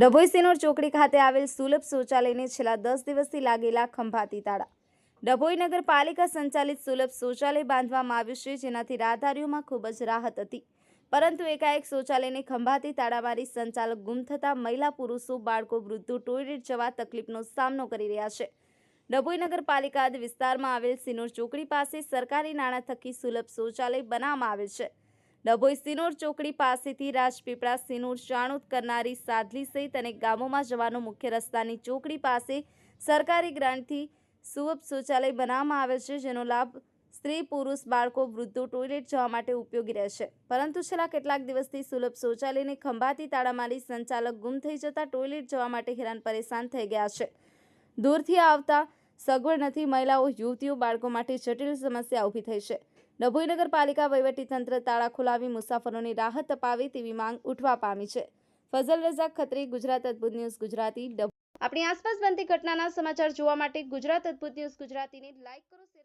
ડભોઈ સિનોર ચોકડી ખાતે આવેલ સુલભ શૌચાલયને છેલ્લા 10 દિવસથી લાગેલા ખંભાતી તાળા। ડભોઈ નગરપાલિકા સંચાલિત સુલભ શૌચાલય બાંધવામાં આવ્યું છે, જેનાથી રાહદારીઓમાં ખૂબ જ રાહત હતી, પરંતુ એકાએક શૌચાલયને ખંભાતી તાળા મારી સંચાલક ગુમ થતા મહિલા, પુરુષો, બાળકો, વૃદ્ધો ટોયલેટ જવા તકલીફનો સામનો કરી રહ્યા છે। ડભોઈ નગરપાલિકા વિસ્તારમાં આવેલ સિનોર ચોકડી પાસે સરકારી નાણાં થકી સુલભ શૌચાલય બનાવવામાં આવેલ છે। ડભોઈ સિનોર ચોકડી પાસેથી રાજપીપળા, સિનોર, ચાણોદ, કરનારી, સાદલી સહિત અનેક ગામોમાં જવાનો મુખ્ય રસ્તાની ચોકડી પાસે સરકારી ગ્રાન્ટથી સુલભ શૌચાલય બનાવવામાં આવે છે, જેનો લાભ સ્ત્રી, પુરુષ, બાળકો, વૃદ્ધો ટોયલેટ જવા માટે ઉપયોગી રહેશે। પરંતુ છેલ્લા કેટલાક દિવસથી સુલભ શૌચાલયને ખંભાતી તાળા મારી સંચાલક ગુમ થઈ જતા ટોયલેટ જવા માટે હેરાન પરેશાન થઈ ગયા છે। દૂરથી આવતા સગવડ નથી, મહિલાઓ, યુવતીઓ, બાળકો માટે જટિલ સમસ્યા ઊભી થઈ છે। ડભોઈ નગરપાલિકા વહીવટીતંત્ર તાળા ખોલાવી મુસાફરોને રાહત અપાવે તેવી માંગ ઉઠવા પામી છે। ફઝલ રઝાક ખત્રી, ગુજરાત અદ્ભુત ન્યૂઝ ગુજરાતી। આપણી આસપાસ બનતી ઘટનાના સમાચાર જોવા માટે ગુજરાત અદ્ભુત ન્યૂઝ ગુજરાતીને લાઈક કરો।